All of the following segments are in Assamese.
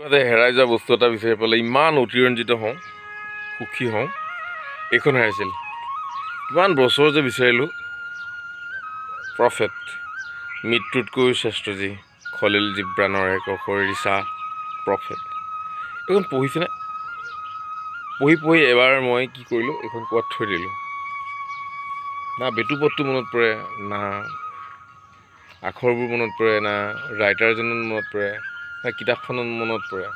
হেৰাই যোৱা বস্তু এটা বিচাৰি পালে ইমান অতিৰঞ্জিত হওঁ, সুখী হওঁ। এইখন হেৰাইছিল, কিমান বছৰ যে বিচাৰিলোঁ। প্ৰফেট, মৃত্যুতকৈও শ্ৰেষ্ঠ যি, খলিল জিব্ৰানৰ এক অশৰীৰিচা প্ৰফেট। এইখন পঢ়িছেনে? পঢ়ি এবাৰ মই কি কৰিলোঁ, এইখন ক'ৰবাত থৈ দিলোঁ। না বেটুপদটো মনত পৰে, না আখৰবোৰ মনত পৰে, না ৰাইটাৰজনৰ মনত পৰে, না কিতাপখনত মনত পৰে।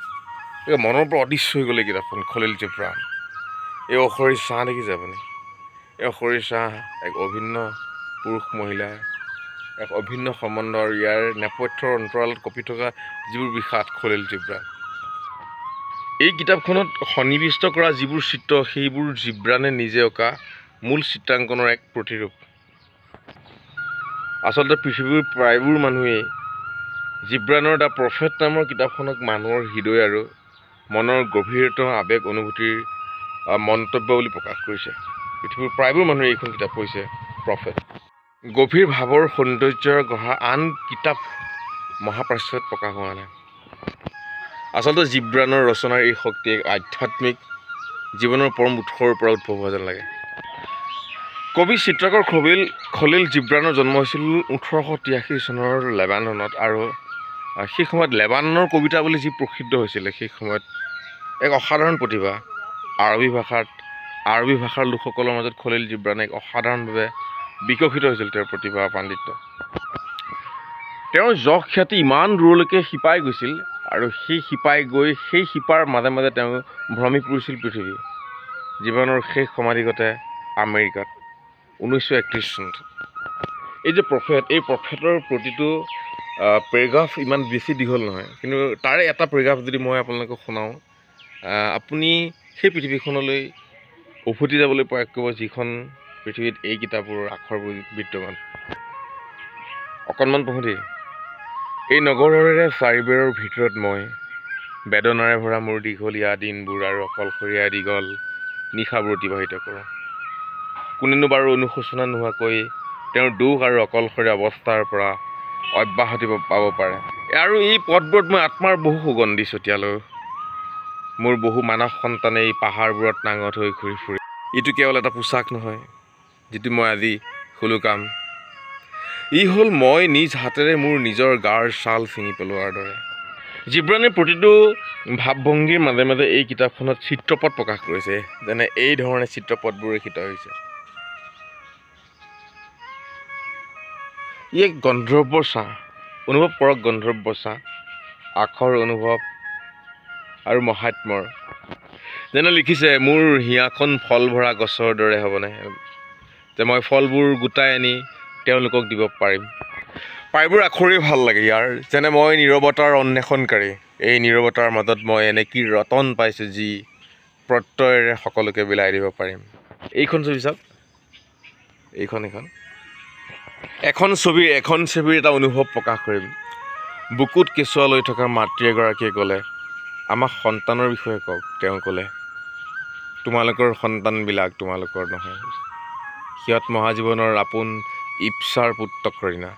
এই মনৰ পৰা অদৃশ্য হৈ গ'ল এই কিতাপখন, খলিল জিব্ৰান। এই অশৰীৰ ছাঁ দেখিছে আপুনি? এই অশৰীৰ ছাঁ এক অভিন্ন পুৰুষ মহিলাৰ এক অভিন্ন সম্বন্ধ, আৰু ইয়াৰ নেপথ্যৰ অন্তৰালত কঁপি থকা যিবোৰ বিষাদ, খলিল জিব্ৰান। এই কিতাপখনত সন্নিৱিষ্ট কৰা যিবোৰ চিত্ৰ, সেইবোৰ জিব্ৰানে নিজে অঁকা মূল চিত্ৰাংকনৰ এক প্ৰতিৰূপ। আচলতে পৃথিৱীৰ প্ৰায়বোৰ মানুহেই জিব্ৰানৰ দ্য প্ৰফেট নামৰ কিতাপখনক মানুহৰ হৃদয় আৰু মনৰ গভীৰতম আৱেগ অনুভূতিৰ মন্তব্য বুলি প্ৰকাশ কৰিছে। পৃথিৱীৰ প্ৰায়বোৰ মানুহে এইখন কিতাপ পঢ়িছে, প্ৰফেট। গভীৰ ভাৱৰ সৌন্দৰ্যৰ গঢ়া আন কিতাপ মহাপ্ৰাচ্যত প্ৰকাশ হোৱা নাই। আচলতে জিব্ৰানৰ ৰচনাৰ এই শক্তি এক আধ্যাত্মিক জীৱনৰ পৰম উৎসৰ পৰা উদ্ভৱ হোৱা যেন লাগে। কবি চিত্ৰকৰ খলিল জিব্ৰানৰ জন্ম হৈছিল 1883 চনৰ লেবাননত, আৰু সেই সময়ত লেবাননৰ কবিতা বুলি যি প্ৰসিদ্ধ হৈছিলে, সেই সময়ত এক অসাধাৰণ প্ৰতিভা। আৰবী ভাষাৰ লোকসকলৰ মাজত খলিল জিব্ৰান এক অসাধাৰণভাৱে বিকশিত হৈছিল তেওঁৰ প্ৰতিভা পাণ্ডিত্য। তেওঁৰ যশ খ্যাতি ইমান দূৰলৈকে শিপাই গৈছিল, আৰু সেই শিপাই গৈ সেই শিপাৰ মাজে মাজে তেওঁ ভ্ৰমি পৰিছিল পৃথিৱী। জীৱনৰ শেষ সমাধিগতে আমেৰিকাত 1931 চনত। এই যে প্ৰফেট, এই প্ৰফেটৰ প্ৰতিটো পেৰেগ্ৰাফ ইমান বেছি দীঘল নহয়, কিন্তু তাৰে এটা পেৰেগ্ৰাফ যদি মই আপোনালোকক শুনাওঁ, আপুনি সেই পৃথিৱীখনলৈ উভতি যাবলৈ প্ৰয়াস কৰিব, যিখন পৃথিৱীত এই কিতাপৰ আখৰবোৰ বিদ্যমান। অকণমান পঢ়োঁ দেই। এই নগৰৰে চাৰিবেৰৰ ভিতৰত মই, বেদনাৰে ভৰা মোৰ দীঘলীয়া দিনবোৰ আৰু অকলশৰীয়া দীঘল নিশাবোৰ অতিবাহিত কৰোঁ। কোনেনো বাৰু অনুশোচনা নোহোৱাকৈ তেওঁৰ দুখ আৰু অকলশৰীয়া অৱস্থাৰ পৰা অব্যাহতি পাব পাৰে? আৰু এই পথবোৰত মই আত্মাৰ বহু সুগন্ধি ছটিয়ালোঁ। মোৰ বহু মানস সন্তানে এই পাহাৰবোৰত নাঙঠ হৈ ঘূৰি ফুৰে। ইটো কেৱল এটা পোচাক নহয়, যিটো মই আজি সুলুকাম। ই হ'ল মই নিজ হাতেৰে মোৰ নিজৰ গাৰ ছাল ছিঙি পেলোৱাৰ দৰে। জিব্ৰানে প্ৰতিটো ভাৱভংগীৰ মাজে মাজে এই কিতাপখনত চিত্ৰপট প্ৰকাশ কৰিছে, যেনে এই ধৰণে চিত্ৰপটবোৰ ৰেখিত হৈছে। ই এক গন্ধৰ্বৰ ছাঁ, অনুভৱ কৰক গন্ধৰ্বৰ ছাঁ, আখৰ অনুভৱ আৰু মহাত্মৰ। যেনে লিখিছে, মোৰ হিয়াখন ফল ভৰা গছৰ দৰে হ'বনে, যে মই ফলবোৰ গোটাই আনি তেওঁলোকক দিব পাৰিম। প্ৰায়বোৰ আখৰেই ভাল লাগে ইয়াৰ, যেনে মই নীৰৱতাৰ অন্বেষণকাৰী, এই নীৰৱতাৰ মাজত মই এনে কি ৰতন পাইছোঁ, যি প্ৰত্যয়েৰে সকলোকে বিলাই দিব পাৰিম। এইখন ছবি চাওক, এখন ছবিৰ এটা অনুভৱ প্ৰকাশ কৰিম। বুকুত কেঁচুৱা লৈ থকা মাতৃ এগৰাকীয়ে ক'লে, আমাক সন্তানৰ বিষয়ে কওক। তেওঁ ক'লে, তোমালোকৰ সন্তানবিলাক তোমালোকৰ নহয়, সিহঁত মহাজীৱনৰ আপোন ইপ্সাৰ পুত্ৰক ঋণা।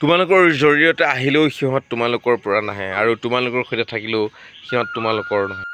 তোমালোকৰ জৰিয়তে আহিলেও সিহঁত তোমালোকৰ পৰা নাহে, আৰু তোমালোকৰ সৈতে থাকিলেও সিহঁত তোমালোকৰ নহয়।